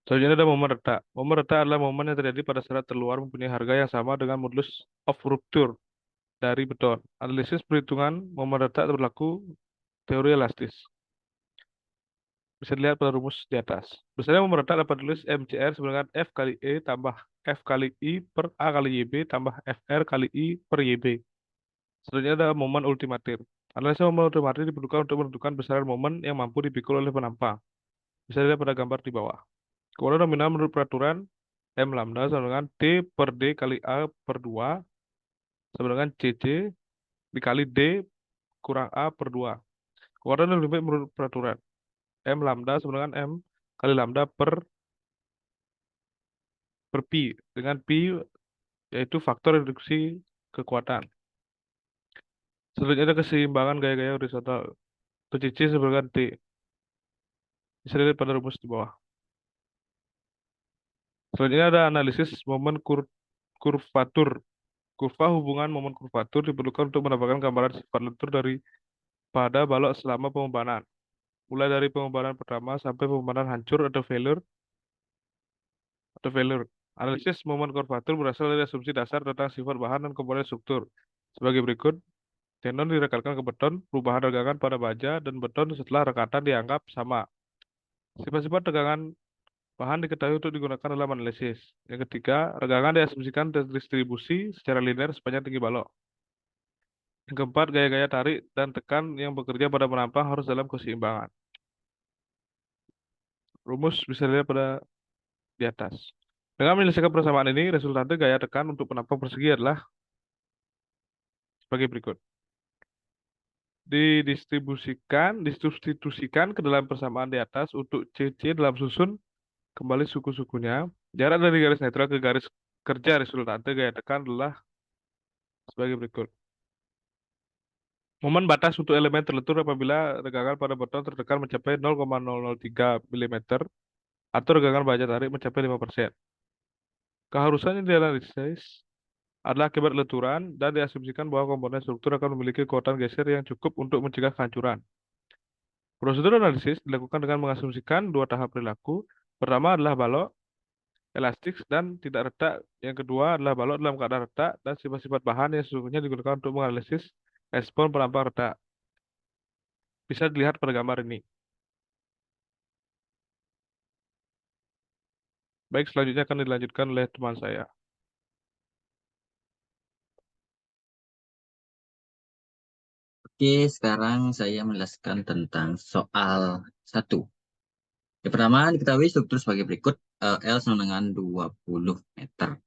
Selanjutnya ada momen retak. Momen retak adalah momen yang terjadi pada serat terluar mempunyai harga yang sama dengan modulus of rupture dari beton. Analisis perhitungan momen retak berlaku teori elastis. Bisa dilihat pada rumus di atas. Misalnya momen retak dapat ditulis MCR sama dengan F kali E tambah F kali I per A kali YB tambah FR kali I per YB. Selanjutnya ada momen ultimatir. Analisa momen ultimatir diperlukan untuk menentukan besaran momen yang mampu dipikul oleh penampang. Bisa dilihat pada gambar di bawah. Kemudian nominal menurut peraturan M lambda sama dengan T per D kali A per 2 sama dengan CC dikali D kurang A per 2. Kemudian limit menurut peraturan M lambda sama dengan M kali lambda per Pi. Dengan Pi yaitu faktor reduksi kekuatan. Selanjutnya ada keseimbangan gaya-gaya horizontal. Atau CC sama dengan T. Bisa dilihat pada rumus di bawah. Selanjutnya ada analisis momen kurvatur. Kurva hubungan momen kurvatur diperlukan untuk mendapatkan gambaran sifat lentur dari pada balok selama pembebanan. Mulai dari pembebanan pertama sampai pembebanan hancur atau failure. Analisis momen kurvatur berasal dari asumsi dasar tentang sifat bahan dan komponen struktur. Sebagai berikut, tenon direkatkan ke beton, perubahan regangan pada baja dan beton setelah rekatan dianggap sama. Sifat-sifat tegangan bahan diketahui untuk digunakan dalam analisis. Yang ketiga, regangan diasumsikan terdistribusi secara linear sepanjang tinggi balok. Yang keempat, gaya-gaya tarik dan tekan yang bekerja pada penampang harus dalam keseimbangan. Rumus bisa dilihat pada di atas. Dengan menyelesaikan persamaan ini, resultante gaya tekan untuk penampang persegi adalah sebagai berikut. Disubstitusikan ke dalam persamaan di atas untuk CC dalam susun kembali suku-sukunya. Jarak dari garis netral ke garis kerja resultante gaya tekan adalah sebagai berikut. Momen batas untuk elemen terlentur apabila regangan pada beton tertekan mencapai 0,003 mm atau regangan baja tarik mencapai 5%. Keharusan yang dianalisis adalah akibat lenturan dan diasumsikan bahwa komponen struktur akan memiliki kekuatan geser yang cukup untuk mencegah kehancuran. Prosedur analisis dilakukan dengan mengasumsikan dua tahap perilaku. Pertama adalah balok elastik dan tidak retak. Yang kedua adalah balok dalam keadaan retak dan sifat-sifat bahan yang sesungguhnya digunakan untuk menganalisis respon penampang retak. Bisa dilihat pada gambar ini. Baik, selanjutnya akan dilanjutkan oleh teman saya. Oke, sekarang saya menjelaskan tentang soal 1. Yang pertama, diketahui struktur sebagai berikut. L sama dengan 20 meter.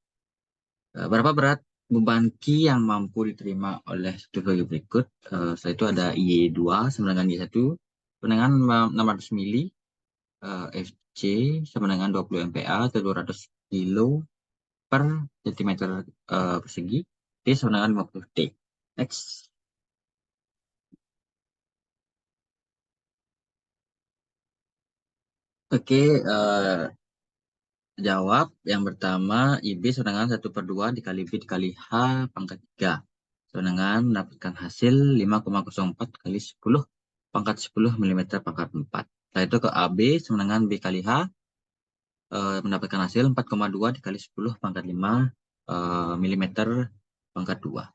Berapa berat beban Q yang mampu diterima oleh struktur sebagai berikut? Setelah itu ada Y2 sama dengan Y1 sama dengan 600 mili. FC sama dengan 20 MPa atau 200 kilo per centimeter persegi. T sama dengan 50 T. Next. Oke, jawab yang pertama IB sama dengan 1/2 dikali B dikali H pangkat 3. Sama dengan mendapatkan hasil 5,04 kali 10 pangkat 10 mm pangkat 4. Setelah itu ke AB sama dengan B kali H mendapatkan hasil 4,2 dikali 10 pangkat 5 mm pangkat 2.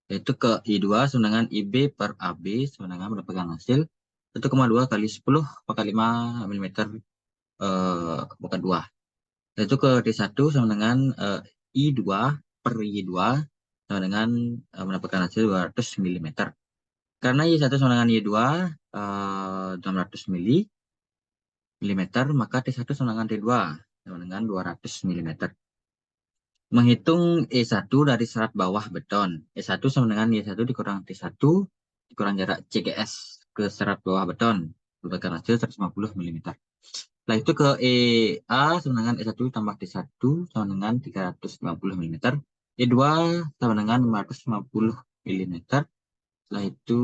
Yaitu ke I2 sama dengan IB per AB sama dengan mendapatkan hasil 1,2 kali 10 pangkat 5 mm pangkat 2. Yaitu ke D1 sama dengan I2 per Y2 sama dengan mendapatkan hasil 200 mm. Karena Y1 sama dengan Y2 600 mm, maka T1 sama dengan T2 sama dengan 200 mm. Menghitung E1 dari serat bawah beton. E1 sama dengan Y1 dikurang T1 dikurang jarak CGS ke serat bawah beton. Mendapatkan hasil 150 mm. Setelah itu ke EA sama dengan E1 tambah T1 sama dengan 350 mm. E2 sama dengan 550 mm. Setelah itu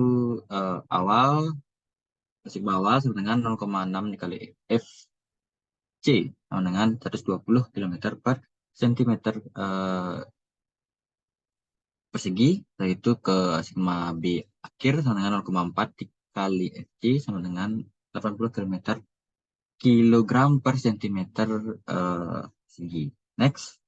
awal, bawah sama dengan 0,6 dikali F C sama dengan 120 km per sentimeter persegi, yaitu ke sigma B akhir sama dengan 0,4 dikali Fc sama dengan 80 kilogram per sentimeter persegi. Next.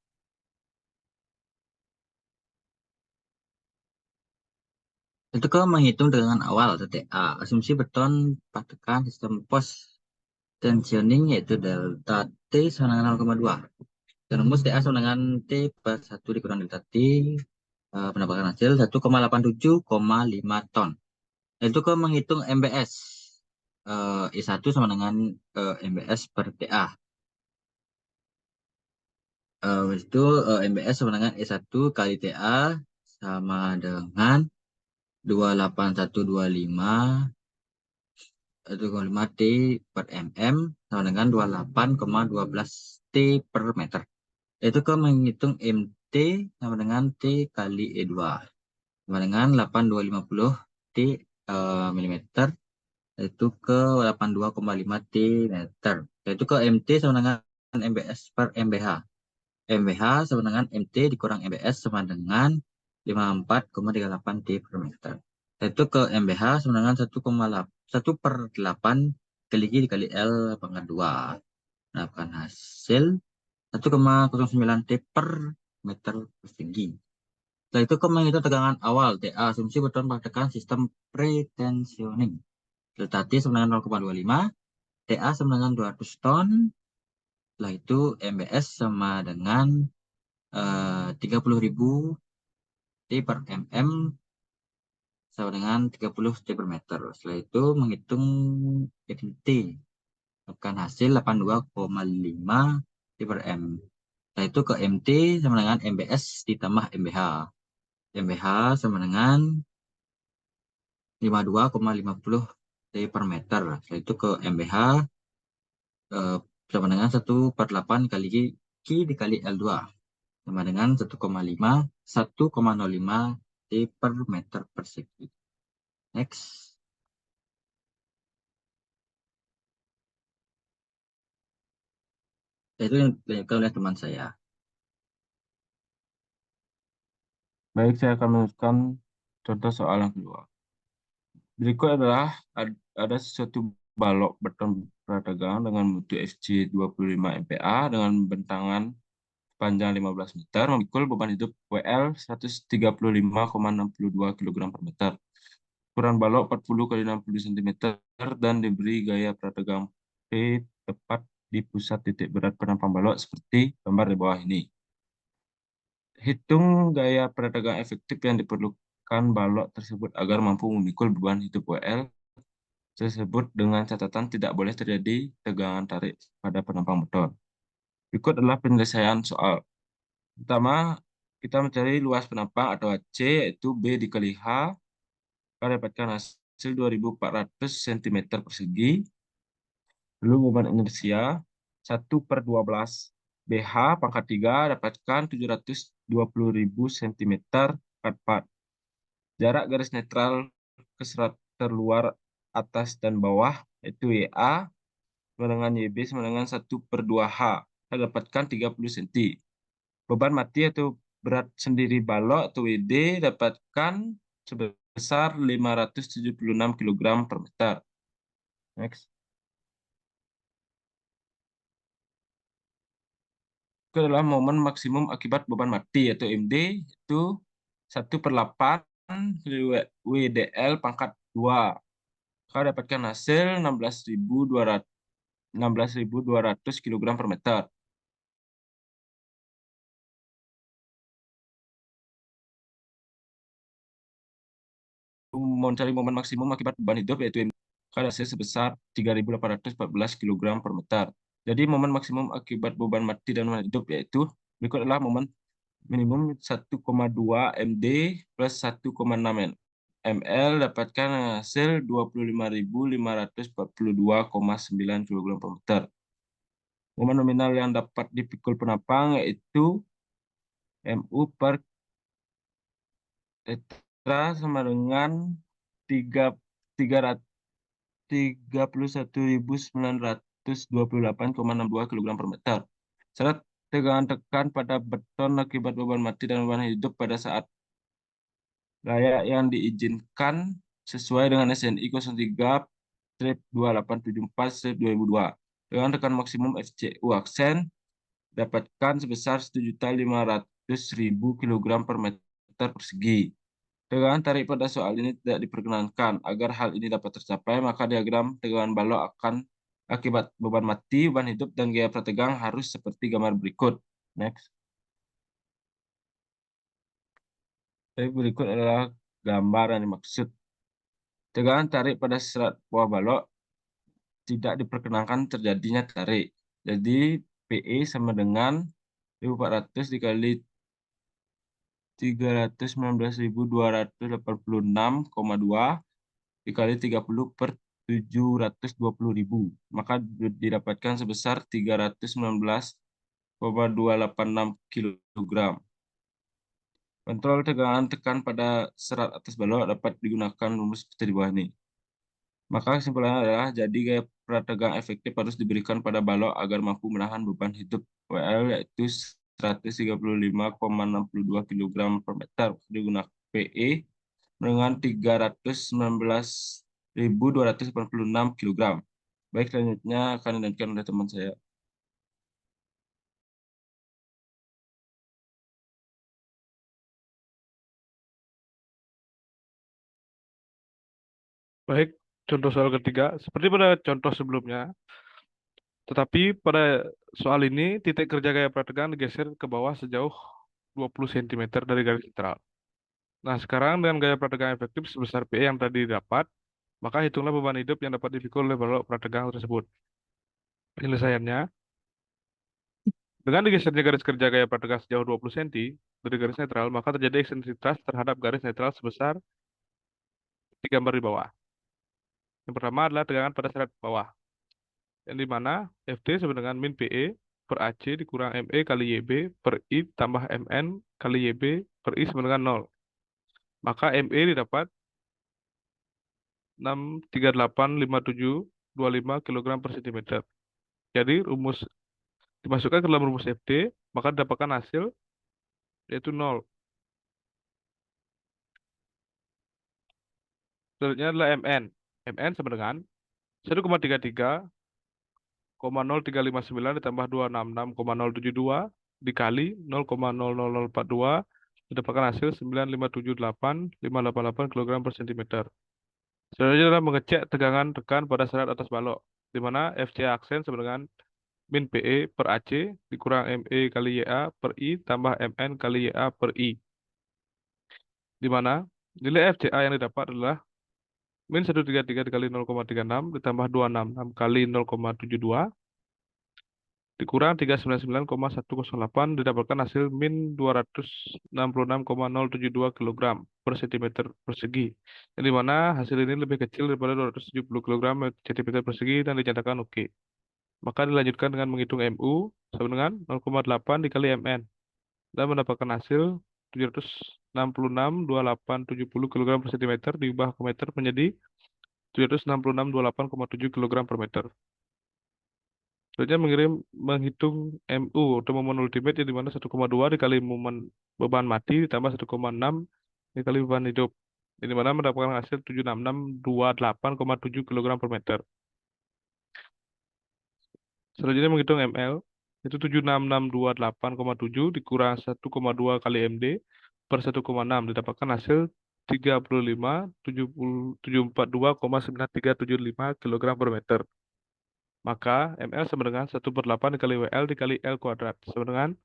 Itu kalau menghitung tegangan awal atau TA, asumsi beton patokan sistem post tensioning yaitu delta T sama dengan 0,2. Dan rumus TA sama dengan T per 1 dikurang delta T, pendapatan hasil 1,87,5 ton. Itu kalau menghitung MBS, I1 sama dengan MBS per TA. Itu MBS sama dengan E1 kali TA sama dengan 28125 T per mm sama dengan 28,12 T per meter. Itu kalau menghitung MT sama dengan T kali E2 sama dengan 8250 T milimeter, itu ke 82,5 T meter. Itu ke MT sama dengan MBS per MBH. MBH sama dengan MT dikurang MBS sama dengan 54,38 T per meter. Itu ke MBH sama dengan 1,8 kali G dikali L pangkat 2. Dapatkan hasil 1,09 T per meter persegi. Setelah itu menghitung tegangan awal TA, asumsi beton praktekkan sistem pretensioning. Delta T sama dengan 0,25, TA sama dengan 200 ton. Setelah itu MBS sama dengan 30.000 T per mm sama dengan 30 T per meter. Setelah itu menghitung MT. Dapatkan hasil 82,5 T per M. Setelah itu ke MT sama dengan MBS ditambah MBH. MBH sama dengan 52,50 T per meter. Setelah itu ke MBH sama dengan 1/8 kali Q dikali L2 sama dengan 1,05 T per meter persegi. Next. Itu yang dilakukan oleh teman saya. Baik, saya akan menunjukkan contoh soal yang kedua. Berikut adalah ada suatu balok beton prategang dengan mutu Fc 25 MPa dengan bentangan panjang 15 meter memikul beban hidup WL 135,62 kg per meter. Ukuran balok 40 kali 60 cm dan diberi gaya prategang P tepat di pusat titik berat penampang balok seperti gambar di bawah ini. Hitung gaya prategang efektif yang diperlukan balok tersebut agar mampu memikul beban hidup WL tersebut dengan catatan tidak boleh terjadi tegangan tarik pada penampang beton. Berikut adalah penyelesaian soal. Pertama, kita mencari luas penampang atau HC, yaitu B dikali H. Kita dapatkan hasil 2400 cm persegi. Lalu beban inersia 1/12 BH pangkat 3 dapatkan 720.000 cm pangkat 4. Jarak garis netral ke serat terluar atas dan bawah, yaitu YA, sama dengan YB sama dengan 1/2H. Kita dapatkan 30 cm. Beban mati atau berat sendiri balok atau WD dapatkan sebesar 576 kg per meter. Next. Itu adalah momen maksimum akibat beban mati atau MD, itu 1/8 WDL pangkat 2. Kita dapatkan hasil 16.200 kg per meter. Mencari momen maksimum akibat beban hidup yaitu ada hasil sebesar 3.814 kg per meter. Jadi momen maksimum akibat beban mati dan beban hidup yaitu berikut adalah momen minimum 1,2 MD plus 1,6 ml dapatkan hasil 25.542,9 kg per meter. Momen nominal yang dapat dipikul penampang yaitu MU per tetra sama dengan 31.900 228,62 kg per meter. Syarat tegangan tekan pada beton akibat beban mati dan beban hidup pada saat layak yang diizinkan sesuai dengan SNI 03-2874/2002. Tegangan tekan maksimum FCU aksen dapatkan sebesar 1.500.000 kg per meter persegi. Tegangan tarik pada soal ini tidak diperkenankan. Agar hal ini dapat tercapai, maka diagram tegangan balok akan akibat beban mati, beban hidup, dan gaya prategang harus seperti gambar berikut. Next. Berikut adalah gambar yang dimaksud. Tegangan tarik pada serat buah balok tidak diperkenankan terjadinya tarik. Jadi PE sama dengan 1.400 dikali 319.286,2 dikali 30/720.000. Maka didapatkan sebesar 319,286 kg. Kontrol tegangan tekan pada serat atas balok dapat digunakan rumus seperti di bawah ini. Maka kesimpulannya adalah jadi gaya prategang efektif harus diberikan pada balok agar mampu menahan beban hidup WL yaitu 135,62 kg per meter digunakan PE dengan 319.286 kg. Baik, selanjutnya akan dilanjutkan oleh teman saya. Baik, contoh soal ketiga. Seperti pada contoh sebelumnya, tetapi pada soal ini titik kerja gaya prategang digeser ke bawah sejauh 20 cm dari garis sentral. Nah, sekarang dengan gaya prategang efektif sebesar PE yang tadi didapat, maka hitunglah beban hidup yang dapat dipikul oleh balok prategang tersebut. Penyelesaiannya, dengan digesernya garis kerja gaya prategang sejauh 20 cm dari garis netral, maka terjadi eksentrisitas terhadap garis netral sebesar di gambar di bawah. Yang pertama adalah tegangan pada serat bawah, yang dimana FD sama dengan min PE per AC dikurang ME kali YB per I tambah MN kali YB per I sama dengan 0. Maka ME didapat 6385725 kg per cm. Jadi rumus dimasukkan ke dalam rumus FD, maka didapatkan hasil yaitu 0. Selanjutnya adalah MN. MN sama dengan 1,33,0359 ditambah 266,072 dikali 0,00042 didapatkan hasil 9578588 kg per cm. Selanjutnya adalah mengecek tegangan tekan pada serat atas balok, di mana FC aksen sama dengan min PE per AC dikurang ME kali YA per I tambah MN kali YA per I. Di mana nilai FCA yang didapat adalah min 133 dikali 0,36 ditambah 266 kali 0,72 dikurang 399,108 didapatkan hasil min 266,072 kg per cm persegi. Yang dimana hasil ini lebih kecil daripada 270 kg per cm persegi dan dinyatakan oke. Maka dilanjutkan dengan menghitung MU sama dengan 0,8 dikali MN dan mendapatkan hasil 766,2870 kg per cm diubah ke meter menjadi 766,28,7 kg per meter. Selanjutnya menghitung MU atau momen ultimate yang dimana 1,2 dikali momen beban mati ditambah 1,6 dikali beban hidup. Yang dimana mendapatkan hasil 76628,7 kg per meter. Selanjutnya menghitung ML, itu 76628,7 dikurang 1,2 kali MD per 1,6 didapatkan hasil 35.742,9375 kg per meter. Maka ML sama dengan 1/8 dikali WL dikali L kuadrat sama dengan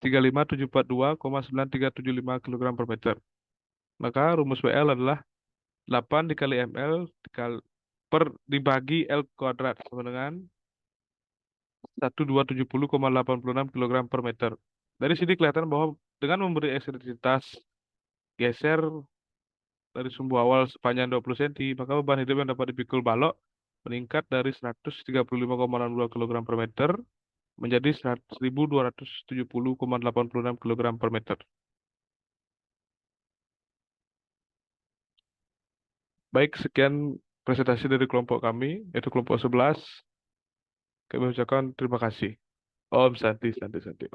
35.742,9375 kg per meter. Maka rumus WL adalah 8 dikali ML dibagi L kuadrat sama dengan 1270,86 kg per meter. Dari sini kelihatan bahwa dengan memberi eksentrisitas geser dari sumbu awal sepanjang 20 cm, maka beban hidup yang dapat dipikul balok meningkat dari 135,62 kg per meter menjadi 1.270,86 kg per meter. Baik, sekian presentasi dari kelompok kami, yaitu kelompok 11. Kami ucapkan terima kasih. Om Santi, Santi, Santi.